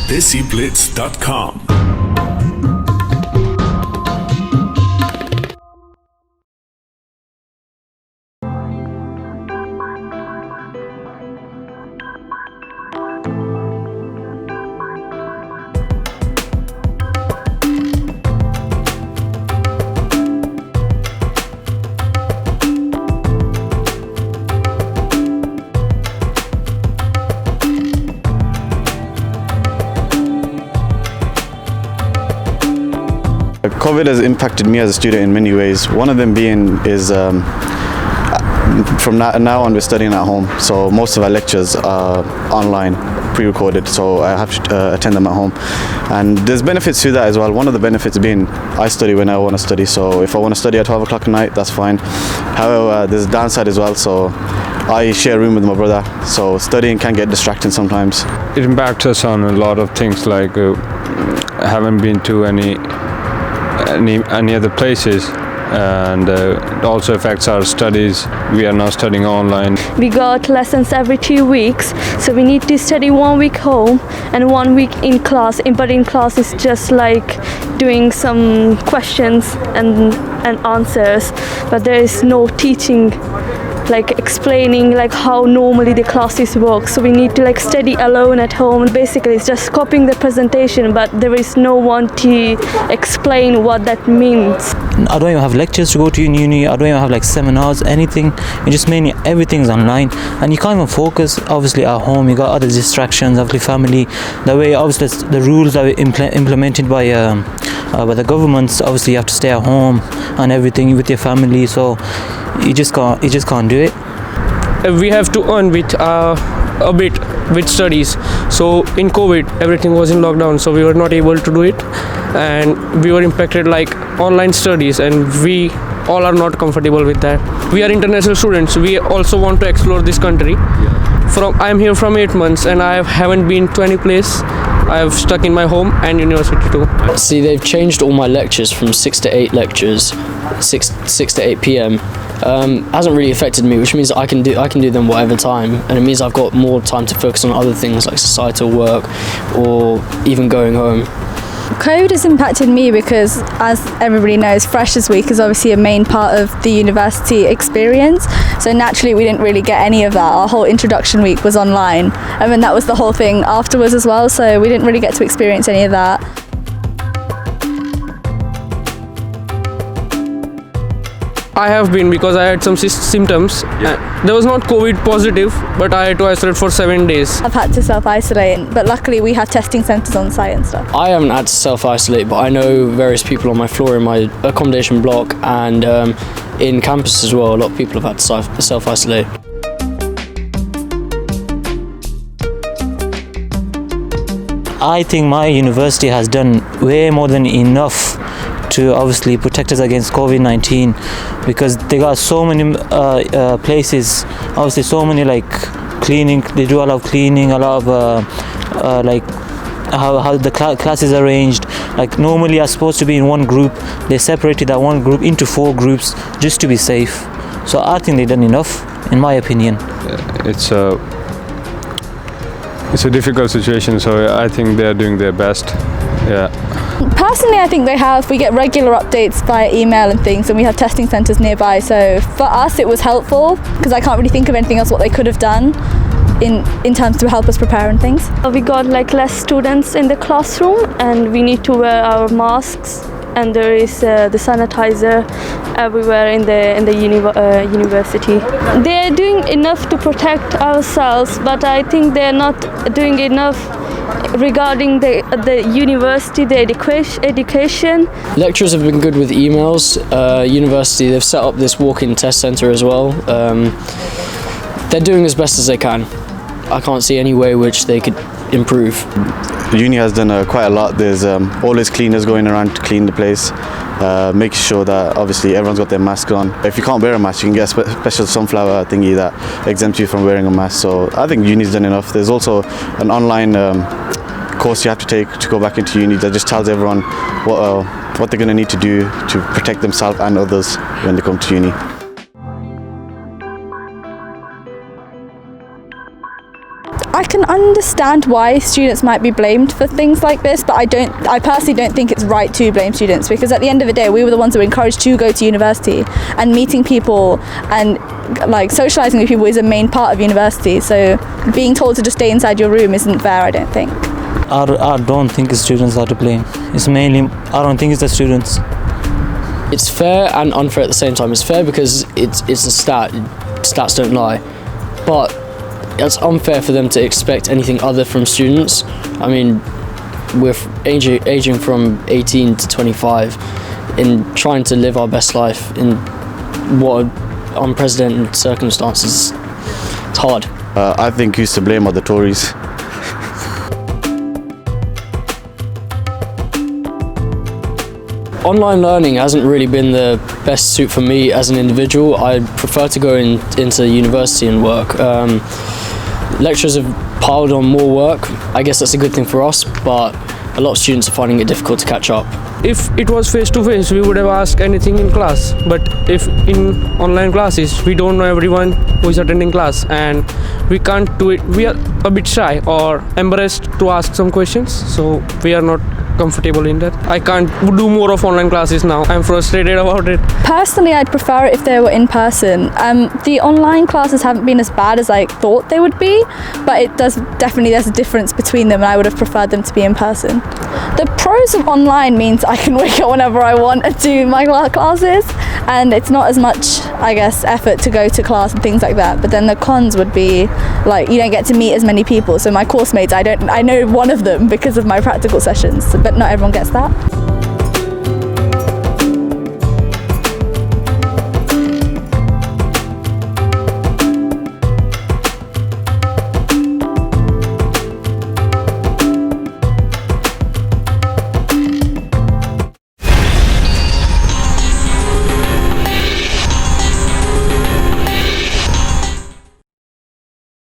DESIblitz.com. COVID has impacted me as a student in many ways. One of them being is from now on we're studying at home, so most of our lectures are online, pre-recorded, so I have to attend them at home. And there's benefits to that as well. One of the benefits being I study when I want to study, so if I want to study at 12 o'clock at night, that's fine. However, there's a downside as well, so I share a room with my brother, so studying can get distracting sometimes. It impacts us on a lot of things, like haven't been to any other places, and it also affects our studies. We are now studying online. We got lessons every 2 weeks, so we need to study 1 week home and 1 week in class. But in class it's just like doing some questions and answers, but there is no teaching, like explaining like how normally the classes work. So we need to like study alone at home. Basically it's just copying the presentation, but there is no one to explain what that means. I don't even have lectures to go to in uni. I don't even have like seminars, anything. It just mainly everything's online, and you can't even focus. Obviously at home you got other distractions, obviously family. The way obviously the rules are implemented by the governments. Obviously you have to stay at home and everything with your family, so you just can't do it. We have to earn with a bit with studies. So in COVID everything was in lockdown, so we were not able to do it, and we were impacted like online studies, and we all are not comfortable with that. We are international students. We also want to explore this country. I'm here from 8 months and I haven't been to any place. I've stuck in my home and university too. See, they've changed all my lectures from 6 to 8 lectures, 6 to 8 p.m. Hasn't really affected me, which means I can do them whatever time, and it means I've got more time to focus on other things like societal work or even going home. COVID has impacted me because, as everybody knows, Freshers Week is obviously a main part of the university experience. So naturally we didn't really get any of that. Our whole introduction week was online, and then that was the whole thing afterwards as well, so we didn't really get to experience any of that. I have been, because I had some symptoms. There was not COVID positive, but I had to isolate for 7 days. I've had to self-isolate, but luckily we have testing centres on site and stuff. I haven't had to self-isolate, but I know various people on my floor in my accommodation block and in campus as well. A lot of people have had to self-isolate. I think my university has done way more than enough to obviously protect us against COVID-19, because they got so many places, obviously so many like cleaning. They do a lot of cleaning, a lot of like how the class is arranged. Like normally you're supposed to be in one group, they separated that one group into 4 groups just to be safe. So I think they've done enough, in my opinion. It's a difficult situation, so I think they're doing their best. Yeah. Personally, I think they have. We get regular updates via email and things, and we have testing centres nearby. So for us, it was helpful, because I can't really think of anything else what they could have done in terms to help us prepare and things. We got like less students in the classroom, and we need to wear our masks, and there is the sanitizer everywhere in the university. They're doing enough to protect ourselves, but I think they're not doing enough regarding the university, the education. Lecturers have been good with emails. University, they've set up this walk-in test centre as well. They're doing as best as they can. I can't see any way which they could improve. Uni has done quite a lot. There's always cleaners going around to clean the place, making sure that obviously everyone's got their mask on. If you can't wear a mask, you can get a special sunflower thingy that exempts you from wearing a mask. So I think uni's done enough. There's also an online course you have to take to go back into uni that just tells everyone what they're going to need to do to protect themselves and others when they come to uni. I can understand why students might be blamed for things like this, but I personally don't think it's right to blame students, because at the end of the day, we were the ones who were encouraged to go to university, and meeting people and like socializing with people is a main part of university. So being told to just stay inside your room isn't fair, I don't think. I don't think the students are to blame. I don't think it's the students. It's fair and unfair at the same time. It's fair because it's a stat. Stats don't lie. But it's unfair for them to expect anything other from students. I mean, we're aging from 18 to 25 in trying to live our best life in what are unprecedented circumstances. It's hard. I think who's to blame are the Tories. Online learning hasn't really been the best suit for me as an individual. I prefer to go into university and work. Lecturers have piled on more work. I guess that's a good thing for us, but a lot of students are finding it difficult to catch up. If it was face to face, we would have asked anything in class. But if in online classes, we don't know everyone who is attending class, and we can't do it. We are a bit shy or embarrassed to ask some questions, so we are not comfortable in that. I can't do more of online classes now. I'm frustrated about it. Personally, I'd prefer it if they were in person. The online classes haven't been as bad as I thought they would be, but there's a difference between them, and I would have preferred them to be in person. The pros of online means I can wake up whenever I want and do my classes, and it's not as much, I guess, effort to go to class and things like that. But then the cons would be like you don't get to meet as many people. So my course mates, I know one of them because of my practical sessions, but not everyone gets that.